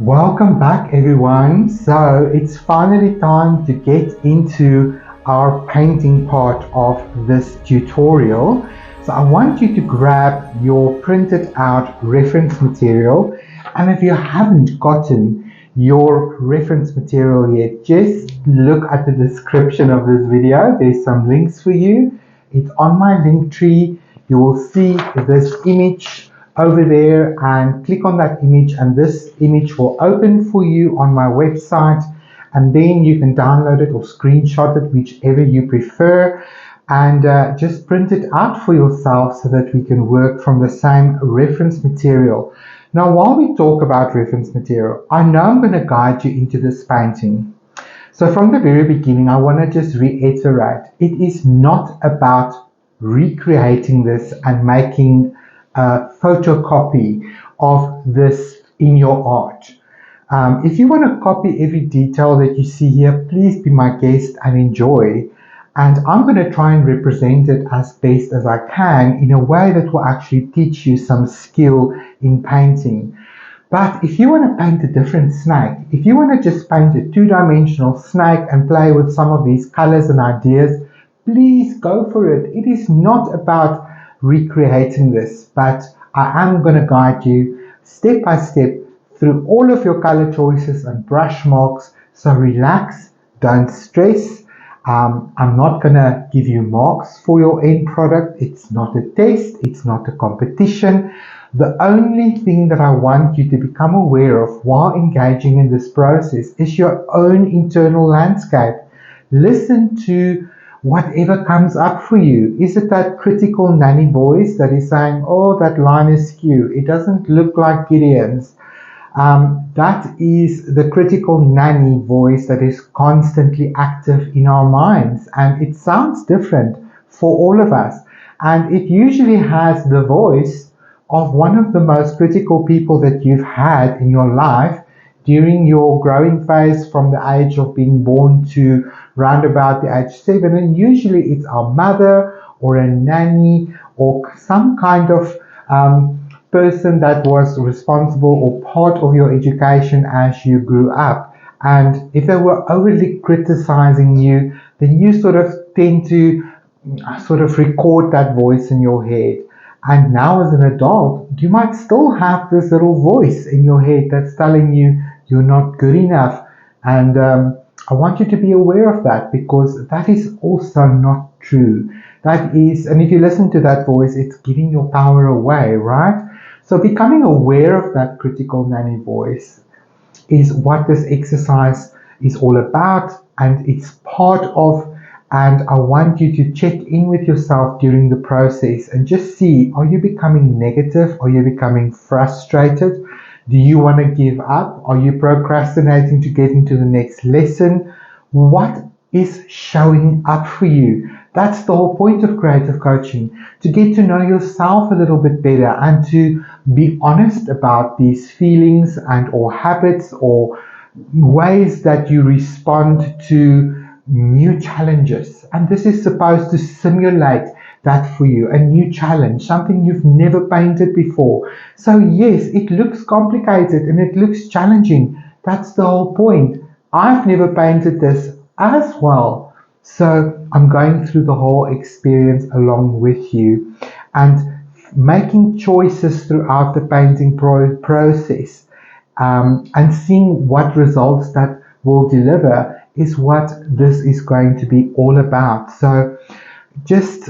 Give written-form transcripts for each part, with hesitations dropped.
Welcome back, everyone. So it's finally time to get into our painting part of this tutorial. So I want you to grab your printed out reference material, and if you haven't gotten your reference material yet, just look at the description of this video. There's some links for you. It's on my link tree. You will see this image over there, and click on that image, and this image will open for you on my website, and then you can download it or screenshot it, whichever you prefer, and just print it out for yourself so that we can work from the same reference material. Now, while we talk about reference material, I know I'm going to guide you into this painting. So from the very beginning, I want to just reiterate, it is not about recreating this and making a photocopy of this in your art. If you want to copy every detail that you see here, please be my guest and enjoy. And I'm going to try and represent it as best as I can in a way that will actually teach you some skill in painting. But if you want to paint a different snake, if you want to just paint a two-dimensional snake and play with some of these colors and ideas, please go for it. It is not about recreating this, but I am going to guide you step by step through all of your color choices and brush marks. So relax, don't stress. I'm not going to give you marks for your end product. It's not a test, it's not a competition. The only thing that I want you to become aware of while engaging in this process is your own internal landscape. Listen to whatever comes up for you. Is it that critical nanny voice that is saying, oh, that line is skew, it doesn't look like Gideon's? That is the critical nanny voice that is constantly active in our minds, and it sounds different for all of us, and it usually has the voice of one of the most critical people that you've had in your life during your growing phase, from the age of being born to round about the age 7, and usually it's our mother or a nanny or some kind of person that was responsible or part of your education as you grew up. And if they were overly criticizing you, then you sort of tend to sort of record that voice in your head. And now as an adult, you might still have this little voice in your head that's telling you you're not good enough. And I want you to be aware of that, because that is also not true. That is, and if you listen to that voice, it's giving your power away, right? So becoming aware of that critical nanny voice is what this exercise is all about, and it's part of, and I want you to check in with yourself during the process and just see, are you becoming negative? Are you becoming frustrated? Do you want to give up? Are you procrastinating to get into the next lesson? What is showing up for you? That's the whole point of creative coaching, to get to know yourself a little bit better and to be honest about these feelings and or habits or ways that you respond to new challenges. And this is supposed to simulate that for you, a new challenge, something you've never painted before. So yes, it looks complicated and it looks challenging. That's the whole point. I've never painted this as well. So I'm going through the whole experience along with you, and making choices throughout the painting process and seeing what results that will deliver is what this is going to be all about. So just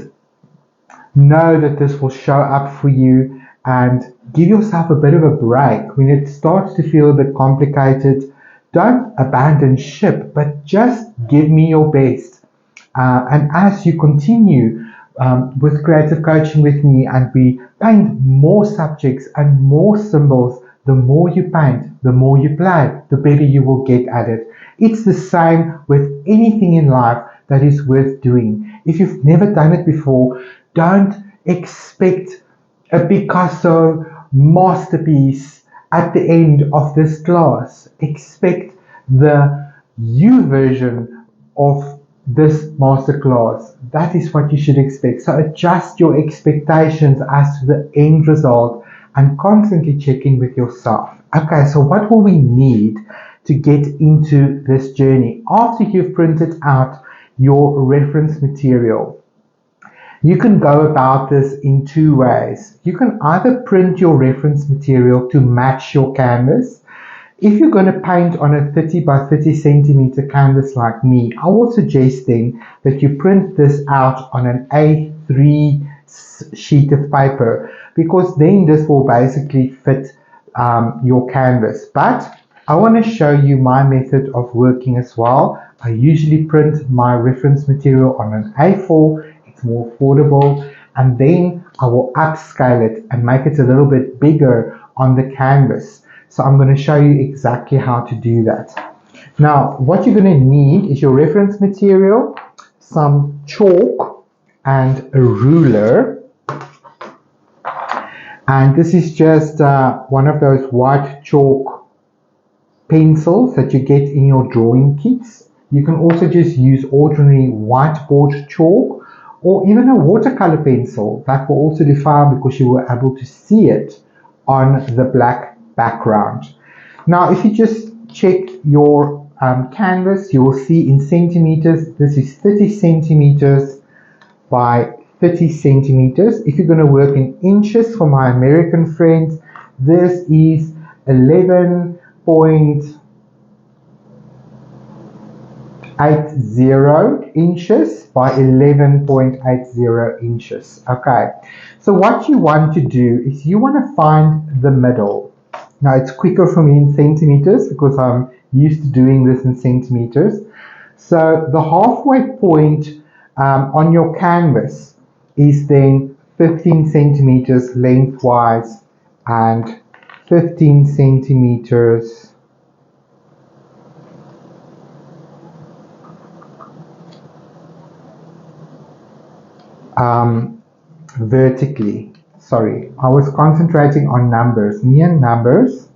know that this will show up for you, and give yourself a bit of a break. When it starts to feel a bit complicated, don't abandon ship, but just give me your best. And as you continue with creative coaching with me, and we paint more subjects and more symbols, the more you paint, the more you play, the better you will get at it. It's the same with anything in life that is worth doing. If you've never done it before, don't expect a Picasso masterpiece at the end of this class. Expect the you version of this masterclass. That is what you should expect. So adjust your expectations as to the end result and constantly check in with yourself. Okay, so what will we need to get into this journey after you've printed out your reference material? You can go about this in two ways. You can either print your reference material to match your canvas. If you're going to paint on a 30 by 30 centimeter canvas like me, I will suggest then that you print this out on an A3 sheet of paper, because then this will basically fit your canvas. But I want to show you my method of working as well. I usually print my reference material on an A4. It's more affordable, and then I will upscale it and make it a little bit bigger on the canvas. So I'm going to show you exactly how to do that. Now, what you're going to need is your reference material, some chalk and a ruler. And this is just one of those white chalk pencils that you get in your drawing kits. You can also just use ordinary whiteboard chalk, or even a watercolor pencil. That will also do fine, because you were able to see it on the black background. Now, if you just check your canvas, you will see in centimeters, this is 30 centimeters by 30 centimeters. If you're going to work in inches for my American friends, this is 11.80 inches by 11.80 inches. Okay, so what you want to do is you want to find the middle. Now, it's quicker for me in centimeters because I'm used to doing this in centimeters. So the halfway point on your canvas is then 15 centimeters lengthwise and 15 centimeters vertically. Sorry, I was concentrating on numbers. Me and numbers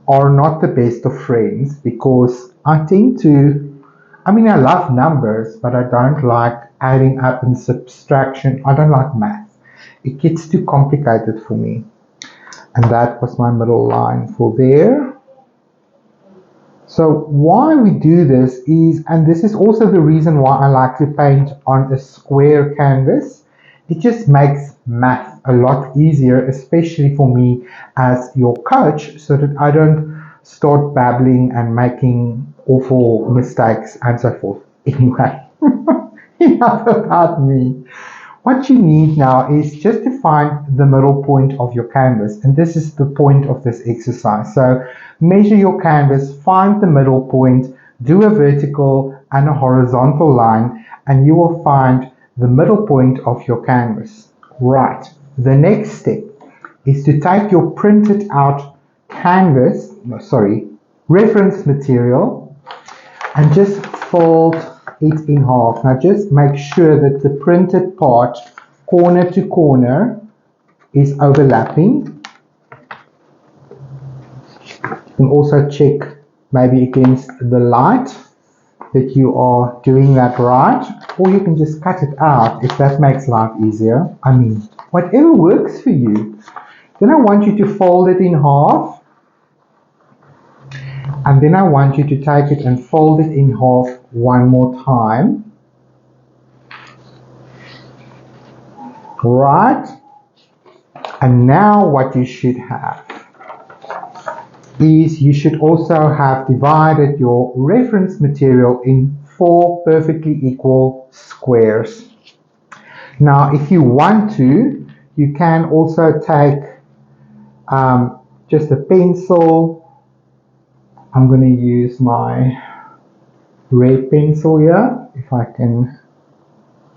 are not the best of friends, because I tend to, I love numbers, but I don't like adding up and subtraction. I don't like math. It gets too complicated for me. And that was my middle line for there. So why we do this is, and this is also the reason why I like to paint on a square canvas, it just makes math a lot easier, especially for me as your coach, so that I don't start babbling and making awful mistakes and so forth. Anyway, enough about me. What you need now is just to find the middle point of your canvas, and this is the point of this exercise. So measure your canvas, find the middle point, do a vertical and a horizontal line, and you will find the middle point of your canvas. Right, the next step is to take your printed out reference material, and just fold it in half. Now just make sure that the printed part, corner to corner, is overlapping. You can also check maybe against the light that you are doing that right, or you can just cut it out if that makes life easier. Whatever works for you. Then I want you to fold it in half, and then I want you to take it and fold it in half one more time. Right, and now what you should have is you should also have divided your reference material in 4 perfectly equal squares. Now, if you want to, you can also take just a pencil. I'm going to use my red pencil here, if I can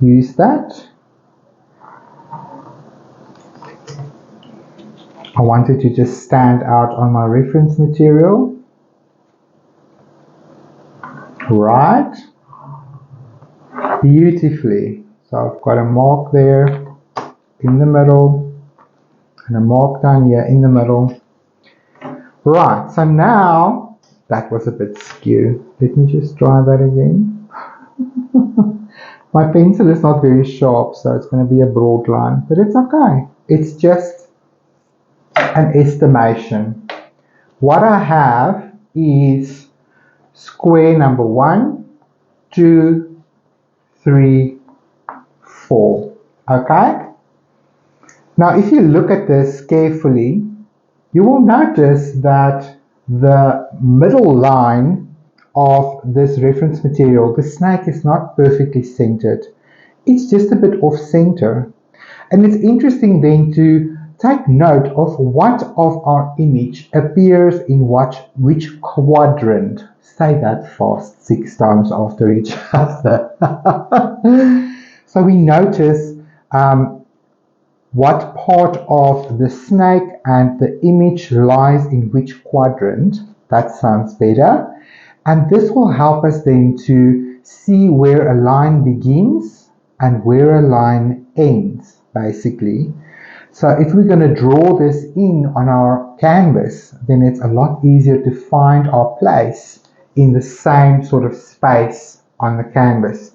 use that. I want it to just stand out on my reference material. Right. Beautifully. So I've got a mark there in the middle, and a mark down here in the middle. Right, so now, that was a bit skew. Let me just try that again. My pencil is not very sharp, so it's going to be a broad line, but it's okay. It's just an estimation. What I have is square number 1, 2, 3, 4. Okay? Now, if you look at this carefully, you will notice that the middle line of this reference material, the snake, is not perfectly centered. It's just a bit off center. And it's interesting then to take note of what of our image appears in which quadrant. Say that fast 6 times after each other. So we notice what part of the snake and the image lies in which quadrant. That sounds better. And this will help us then to see where a line begins and where a line ends, basically. So if we're going to draw this in on our canvas, then it's a lot easier to find our place in the same sort of space on the canvas.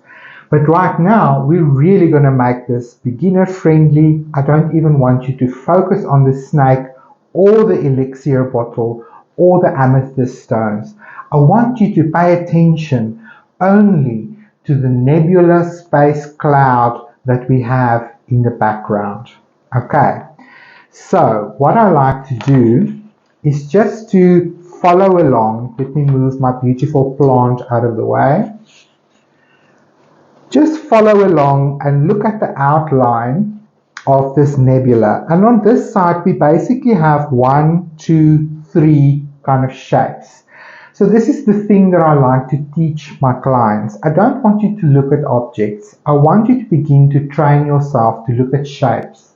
But right now, we're really going to make this beginner friendly. I don't even want you to focus on the snake or the elixir bottle or the amethyst stones. I want you to pay attention only to the nebula space cloud that we have in the background. Okay, so what I like to do is just to follow along. Let me move my beautiful plant out of the way. Just follow along and look at the outline of this nebula. And on this side, we basically have 1, 2, 3 kind of shapes. So this is the thing that I like to teach my clients. I don't want you to look at objects. I want you to begin to train yourself to look at shapes.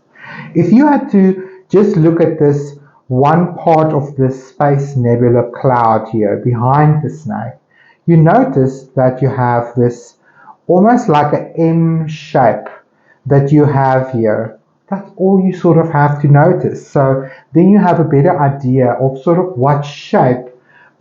If you had to just look at this one part of this space nebula cloud here behind the snake, you notice that you have this almost like an M shape that you have here. That's all you sort of have to notice. So then you have a better idea of sort of what shape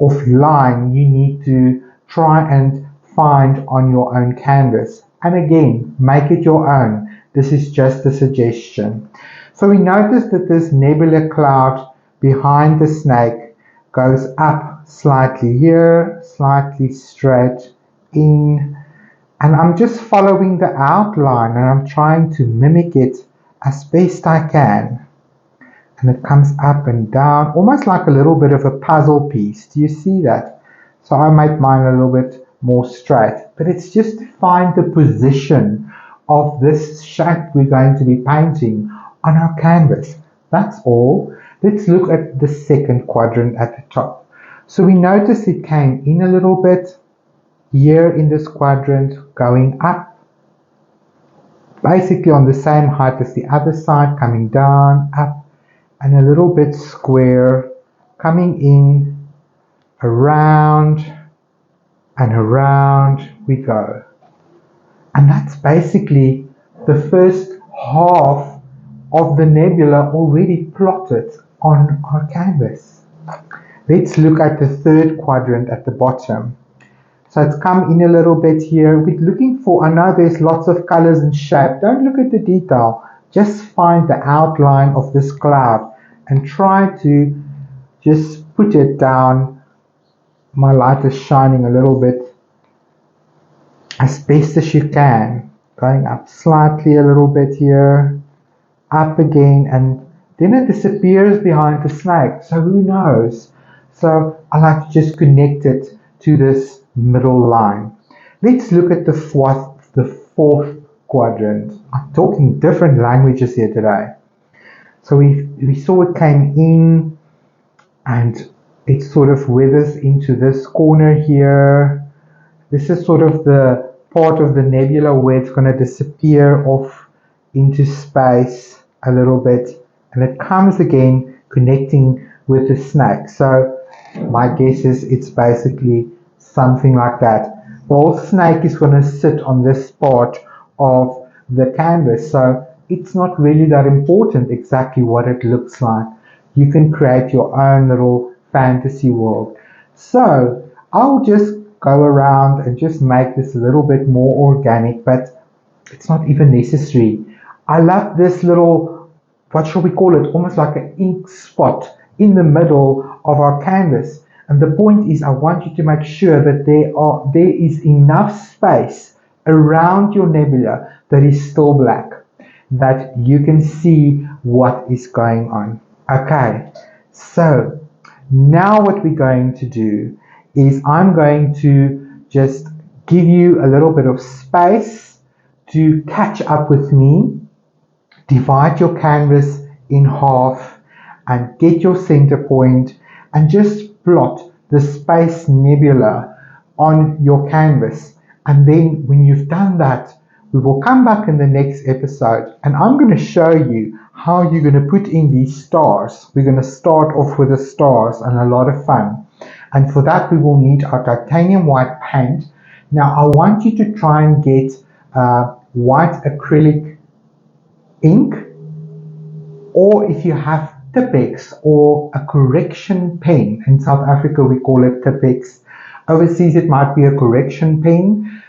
of line you need to try and find on your own canvas. And again, make it your own. This is just a suggestion. So we notice that this nebula cloud behind the snake goes up slightly here, slightly straight in, and I'm just following the outline and I'm trying to mimic it as best I can. And it comes up and down, almost like a little bit of a puzzle piece. Do you see that? So I make mine a little bit more straight, but it's just to find the position of this shape we're going to be painting on our canvas. That's all. Let's look at the second quadrant at the top. So we notice it came in a little bit here in this quadrant, going up, basically on the same height as the other side, coming down, up, and a little bit square, coming in, around, and around we go. And that's basically the first half of the nebula already plotted on our canvas. Let's look at the third quadrant at the bottom. So it's come in a little bit here. We're looking for, I know there's lots of colors and shape. Don't look at the detail. Just find the outline of this cloud and try to just put it down. My light is shining a little bit as best as you can. Going up slightly a little bit here, up again, and then it disappears behind the snake. So who knows? So I like to just connect it to this middle line. Let's look at the fourth quadrant. I'm talking different languages here today. So we saw it came in and it sort of withers into this corner here. This is sort of the part of the nebula where it's going to disappear off into space a little bit, and it comes again connecting with the snake. So my guess is it's basically something like that. The whole snake is going to sit on this part of the canvas, so it's not really that important exactly what it looks like. You can create your own little fantasy world. So I'll just go around and just make this a little bit more organic, but it's not even necessary. I love this little what shall we call it, almost like an ink spot in the middle of our canvas. And the point is, I want you to make sure that there is enough space around your nebula that is still black, that you can see what is going on. Okay, so now what we're going to do is I'm going to just give you a little bit of space to catch up with me. Divide your canvas in half and get your center point and just plot the space nebula on your canvas. And then when you've done that, we will come back in the next episode and I'm going to show you how you're going to put in these stars. We're going to start off with the stars and a lot of fun. And for that we will need our titanium white paint. Now I want you to try and get white acrylic ink, or if you have Tipex or a correction pen. In South Africa we call it Tipex. Overseas it might be a correction pen.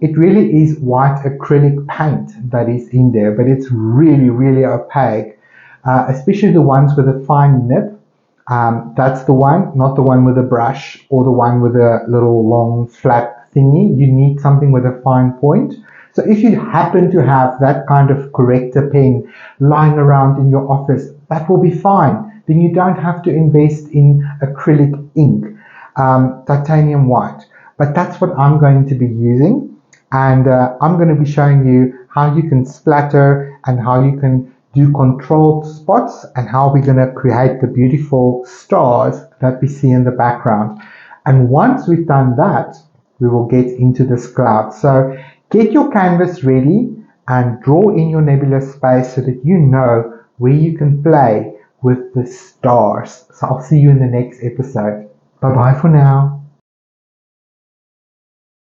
It really is white acrylic paint that is in there, but it's really, really opaque, especially the ones with a fine nib. That's the one, not the one with a brush or the one with a little long flat thingy. You need something with a fine point. So if you happen to have that kind of corrector pen lying around in your office, that will be fine. Then you don't have to invest in acrylic ink, titanium white. But that's what I'm going to be using, and I'm going to be showing you how you can splatter and how you can do controlled spots and how we're going to create the beautiful stars that we see in the background. And once we've done that, we will get into this cloud. So get your canvas ready and draw in your nebula space so that you know where you can play with the stars. So I'll see you in the next episode. Bye bye for now.